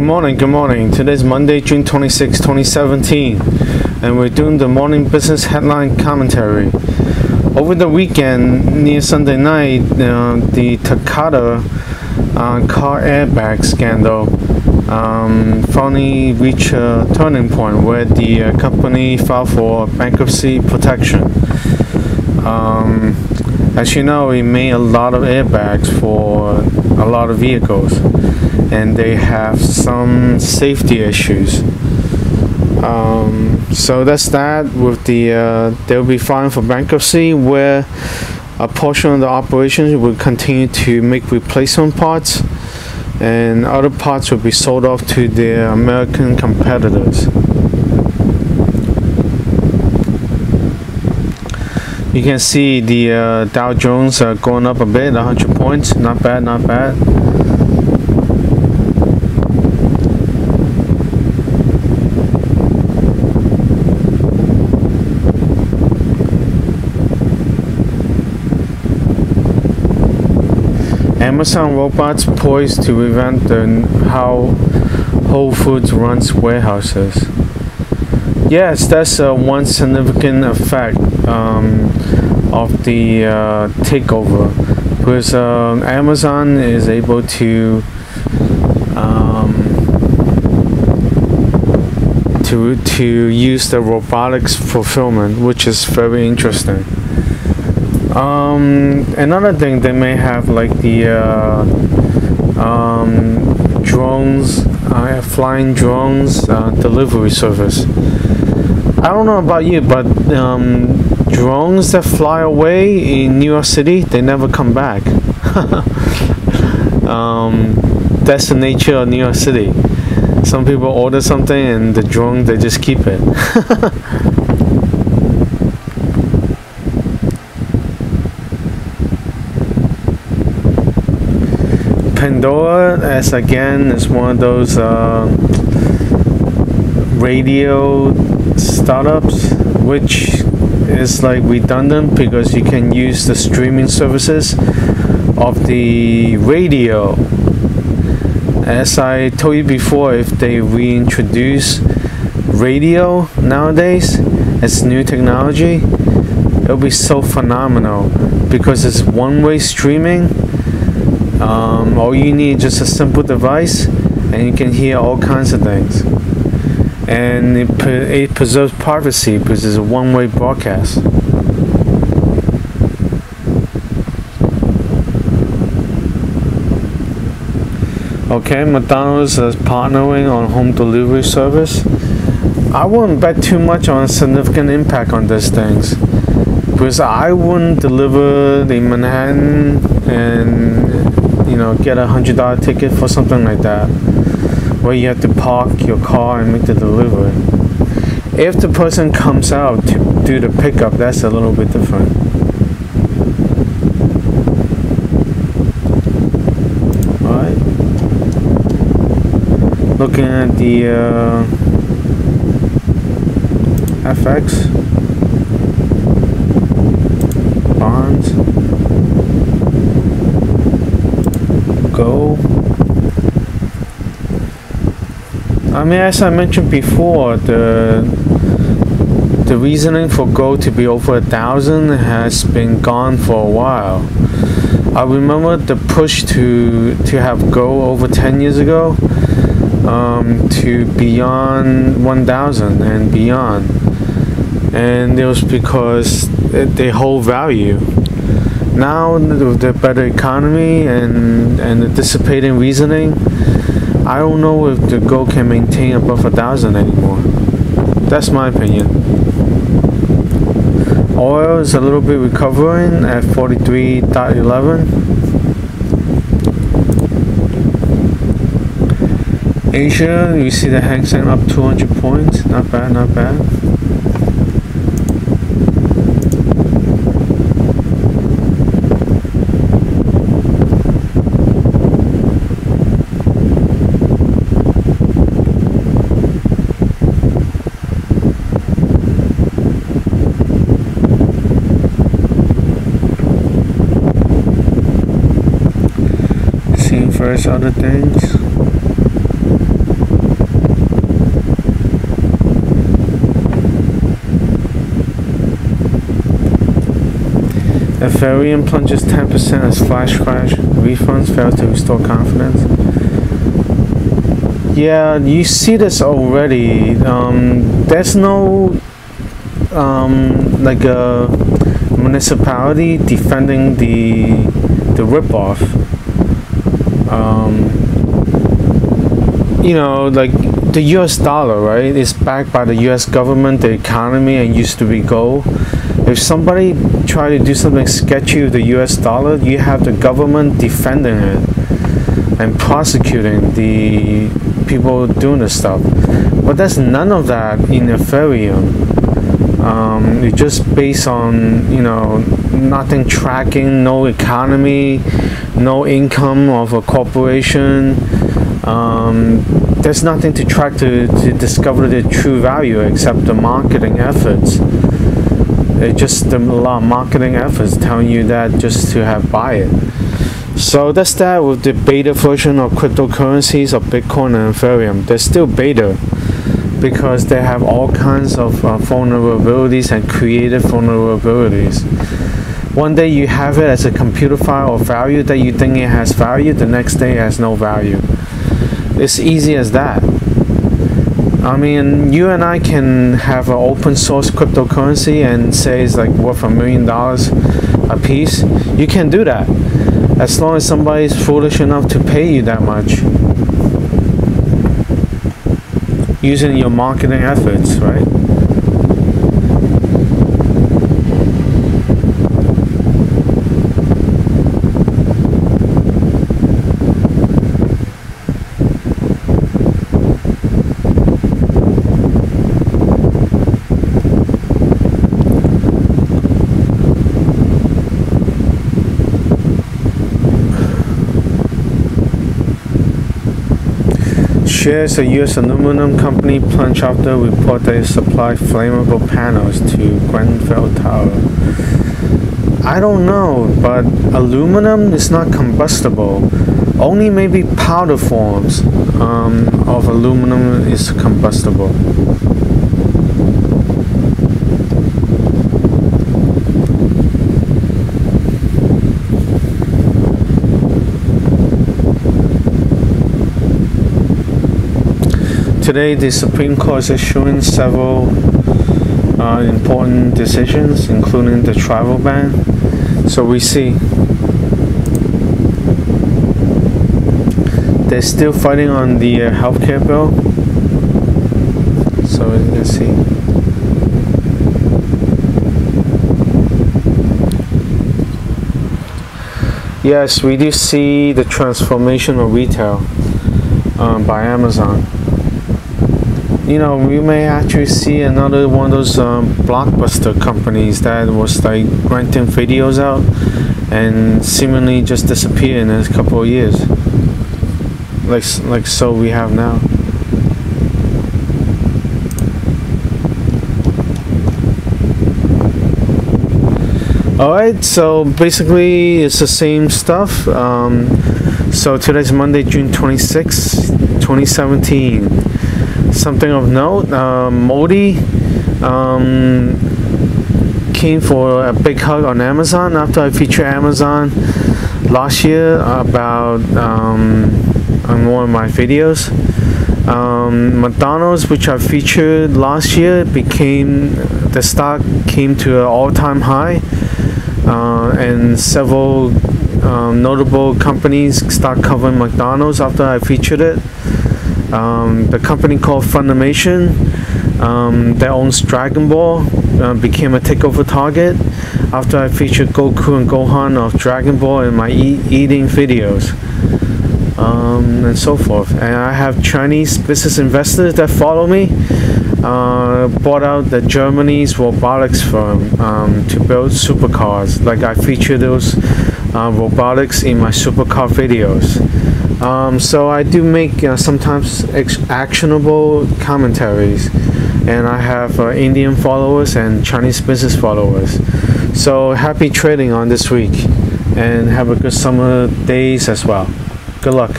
Good morning. Today's Monday, June 26, 2017, and we're doing the morning business headline commentary. Over the weekend, near Sunday night, the Takata car airbag scandal finally reached a turning point where the company filed for bankruptcy protection. As you know, we made a lot of airbags for a lot of vehicles, and they have some safety issues. So that's that. With the they'll be filing for bankruptcy, where a portion of the operations will continue to make replacement parts, and other parts will be sold off to their American competitors. You can see the Dow Jones going up a bit, 100 points. Not bad. Amazon robots poised to revamp how Whole Foods runs warehouses. Yes, that's one significant effect of the takeover, because Amazon is able to use the robotics fulfillment, which is very interesting. Another thing, they may have like the drones, flying drones delivery service. I don't know about you, but drones that fly away in New York City, they never come back. That's the nature of New York City. Some people order something and the drone, they just keep it. Pandora, as again, is one of those radio startups, which is like redundant because you can use the streaming services of the radio. As I told you before, if they reintroduce radio nowadays as new technology, it'll be so phenomenal because it's one-way streaming. All you need is just a simple device, and you can hear all kinds of things. And it preserves privacy because it's a one-way broadcast. Okay, McDonald's is partnering on home delivery service. I wouldn't bet too much on a significant impact on these things, because I wouldn't deliver in Manhattan and get a $100 ticket for something like that, where you have to park your car and make the delivery. If the person comes out to do the pickup, that's a little bit different. Alright. Looking at the FX bonds. Gold. I mean, as I mentioned before, the reasoning for gold to be over 1,000 has been gone for a while. I remember the push to have gold over 10 years ago, to beyond 1,000 and beyond, and it was because they hold value. Now, with the better economy and the dissipating reasoning, I don't know if the gold can maintain above 1,000 anymore. That's my opinion. Oil is a little bit recovering at 43.11. Asia, you see the heng seng up 200 points. Not bad. Seeing first other things. Ethereum plunges 10% as flash crash. Refunds fail to restore confidence. Yeah, you see this already. There's no like a municipality defending the ripoff. You know, like the US dollar, right, is backed by the US government, the economy, and used to be gold. If somebody try to do something sketchy with the US dollar, you have the government defending it and prosecuting the people doing this stuff. But there's none of that in Ethereum. It's just based on, you know, nothing tracking, no economy, no income of a corporation. There's nothing to track to discover the true value except the marketing efforts. It's just a lot of marketing efforts telling you that just to have buy it. So that's that with the beta version of cryptocurrencies of Bitcoin and Ethereum. They're still beta because they have all kinds of vulnerabilities and creative vulnerabilities. One day you have it as a computer file of value that you think it has value, the next day it has no value. It's easy as that. I mean, you and I can have an open source cryptocurrency and say it's like worth $1 million a piece. You can do that as long as somebody's foolish enough to pay you that much using your marketing efforts, right? Shares of U.S. aluminum company plunge after report that it supplied flammable panels to Grenfell Tower. I don't know, but aluminum is not combustible. Only maybe powder forms of aluminum is combustible. Today, the Supreme Court is issuing several important decisions, including the travel ban. So we see they're still fighting on the healthcare bill. So let's see. Yes, we do see the transformation of retail by Amazon. You know, we may actually see another one of those blockbuster companies that was like renting videos out and seemingly just disappear in a couple of years, like so we have now. Alright, so basically it's the same stuff. So today's Monday, June 26, 2017. Something of note, Modi came for a big hug on Amazon after I featured Amazon last year about on one of my videos. McDonald's, which I featured last year, the stock came to an all-time high, and several notable companies start covering McDonald's after I featured it. The company called Funimation that owns Dragon Ball became a takeover target after I featured Goku and Gohan of Dragon Ball in my eating videos, and so forth. And I have Chinese business investors that follow me, bought out the Germany's robotics firm to build supercars. Like I feature those robotics in my supercar videos. So I do make sometimes actionable commentaries, and I have Indian followers and Chinese business followers. So happy trading on this week, and have a good summer days as well. Good luck.